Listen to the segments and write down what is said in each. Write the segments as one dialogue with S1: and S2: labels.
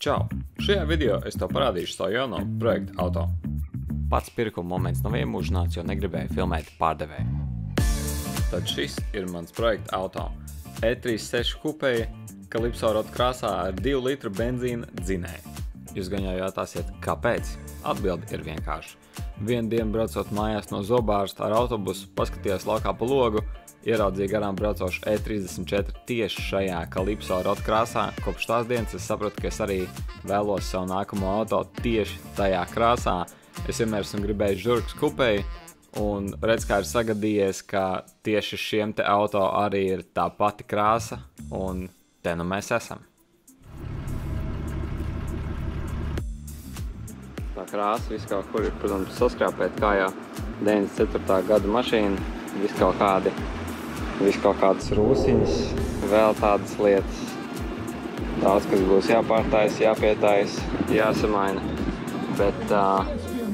S1: Čau! Šajā video es tev parādīšu savu jauno projektu auto.
S2: Pats pirkuma moments nav iemūžināts, jo negribēju filmēt pārdevēju.
S1: Tad šis ir mans projekta auto. E36 kupēja, Calypso rota krāsā ar 2 litru benzīna dzinēju. Jūs gan jau jautāsiet, kāpēc? Atbildi ir vienkārši. Vienu dienu braucot mājās no zobārsta ar autobusu, paskatījos laukā pa logu, ieraudzīju garām braucošu E34 tieši šajā Calypso rota krāsā. Kopš tās dienas es sapratu, ka es arī vēlos savu nākamo auto tieši tajā krāsā. Es vienmēr esmu gribējis žurkas kupēju, un redz, kā ir sagadījies, ka tieši šiem te auto arī ir tā pati krāsa, un te nu mēs esam. Tā krāsa viss kaut kur ir, protams, saskrāpēt kājā 94. gada mašīna, viss kaut kādas rūsiņas, vēl tādas lietas. Daudz, kas būs jāpārtājas, jāpietājas, jāsamaina, bet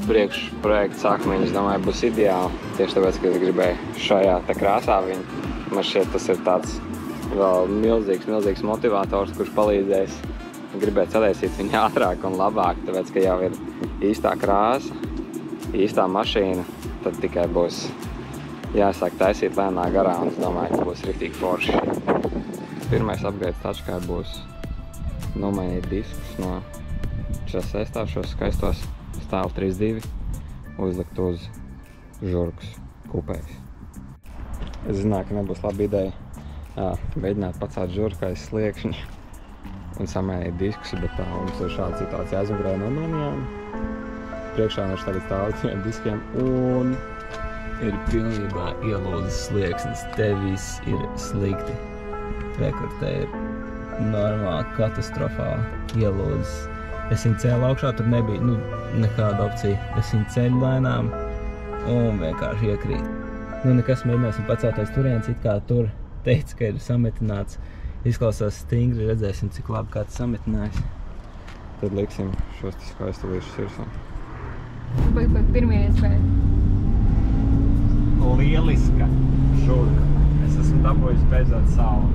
S1: priekšprojekta sākumā, es domāju, būs ideāli, tieši tāpēc, ka es gribēju šajā te krāsā viņu. Man šķiet, tas ir tāds vēl milzīgs motivators, kurš palīdzēs gribēt sataisīt viņu ātrāk un labāk, tāpēc, ka jau ir īstā krāsa, īstā mašīna, tad tikai būs jāsāk taisīt lēnā garā, un es domāju, ka būs riktīgi forši. Pirmais upgrades tačkā būs nomainīt diskus no 46. šos skaistos stāvu 32 uzlikt uz žurkas kupējas. Es zināju, ka nebūs laba ideja mēģināt pacelt žurkai sliekšņi un samainīt diskus, bet tā mums ir šāda situācija aizmugurē nomainījām. Priekšā viņš tagad stāv tiem diskiem un ir pilnībā ielūzis slieksnis. Te viss ir slikti. Rekur, te ir normāli katastrofāli ielūzis. Es viņu cēlu augšā, tur nebija nekāda opcija. Es viņu ceļu lēnām un vienkārši iekrīt. Nekas mēģināsim pacelties turienes, it kā tur teica, ka ir sametināts. Izklausās stingri, redzēsim, cik labi kāds sametinājis. Tad liksim šos skaistulīšus virsū.
S3: Pirmie iespēja.
S1: Lieliska žurka. Es esmu dabūjis beidzot savu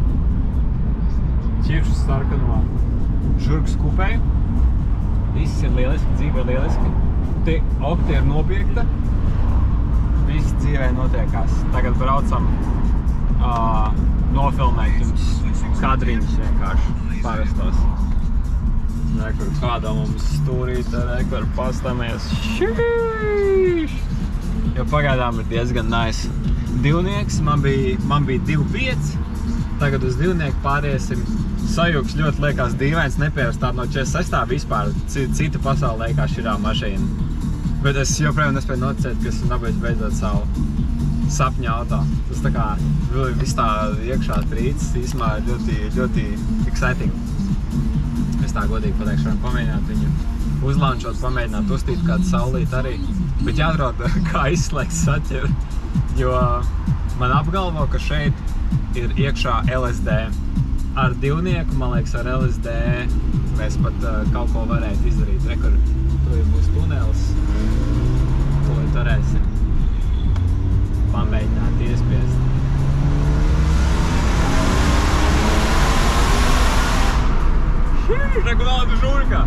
S1: ķiršu sarkano žurkas kupēju. Viss ir lieliski, dzīve ir lieliski. Te okta ir nopirkta. Viss dzīvē notiekās. Tagad braucam nofilmēt jums kadriņus vienkārši parastos. Rekur kādā mums stūrīta, rekur pastamies. Jo pagaidām ir diezgan nice. Divnieks, man bija 2,5, tagad uz divnieku pāriesim. Sajūgs ļoti liekas dīvains, nepierast tādu no 46. vispār, cita pasaule liekas širā mašīna. Bet es joprojām nespēju noticēt, ka esmu dabūjis beidzot savu sapņu auto. Tas tā kā viss tā iekšā trīcis, īsumā ļoti exciting. Es tā godīgi pateikšu, varam pamēģināt viņu uzlaunčot, pamēģināt uztīt kādu saulīt arī. Bet jāatrod, kā izslēgt saķeri, jo man apgalvo, ka šeit ir iekšā LSD. Ar divnieku, man liekas, ar LSD mēs pat kaut ko varētu izdarīt. Rekur, tur būs tunelis, ko varēsim pamēģināt iespiest. Regulāta žurka!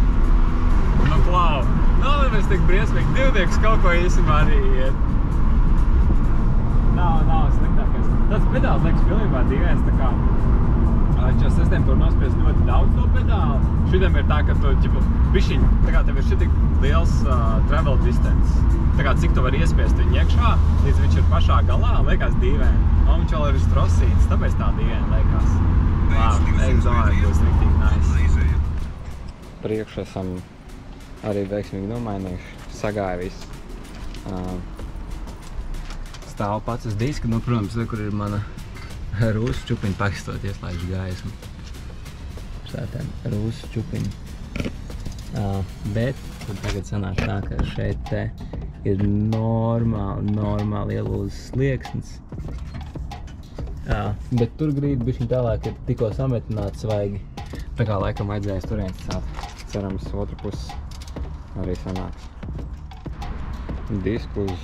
S1: Nu, klau! Nav nevis tik briesmīgi. Divnieks kaut ko īsumā arī iet. Nav sliktākais. Tāds pedāls liekas pilnībā dīvains, tā kā 46. tur nospies ļoti daudz to pedālu. Šitam ir tā, ka tu bišķiņ, tā kā tev ir šitik liels travel distance. Tā kā cik tu var iespiest viņu iekšā, līdz viņš ir pašā galā, liekas dīvaini. Un viņš vēl ir strosīts, tāpēc tā dīvaini liekas. Es domāju, ka būs riktīgi nice. Priekš esam arī veiksmīgi nomainījuši, sagāja viss. Stāv pats uz diska, protams, kur ir mana rūsu čupiņa pakistot, ieslēgšu gaismu. Šātiem rūsu čupiņa. Bet tagad sanāk tā, ka šeit te ir normāli ielūzis slieksnis. Bet tur grīd bišķiņ tālāk ir tikko sametināts svaigi. Tā kā laikam vajadzēs turienes celt. Cerams, otru pusi arī sanāks. Disku uz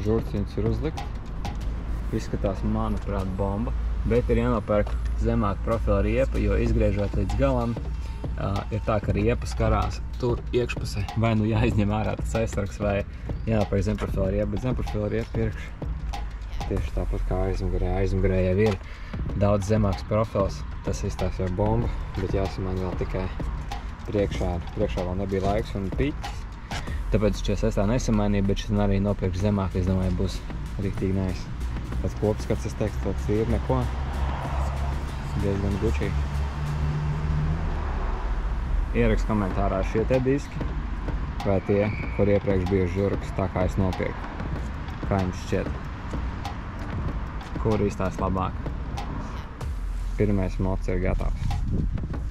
S1: žurciņas ir uzlikt. Izskatās, manuprāt, bomba, bet ir jānopērk zemāk profila riepa, jo izgriežot līdz galam, ir tā, ka riepas karās tur iekšpusē. Vai nu jāizņem ārā tas aizsargs, vai jānopērk zemprofila riepa, bet zemprofila riepa iekš. Tieši tāpat kā aizmugurē jau ir daudz zemāks profils. Tas izstās jau bomba, bet jāsamēn vēl tikai priekšā vēl nebija laiks un piķis. Tāpēc 46. nesamainīja, bet šis arī nopirkt zemāk, es domāju, būs riktīgi nice. Tāds kopskats, es teiktu, tāds ir neko. Diezgan gučī. Ierakst komentārā šie te diski, vai tie, kur iepriekš bija žurks, tā kā es nopirku. Kā jums šķiet? Kur izstās labāk? Pirmais mods ir gatavs.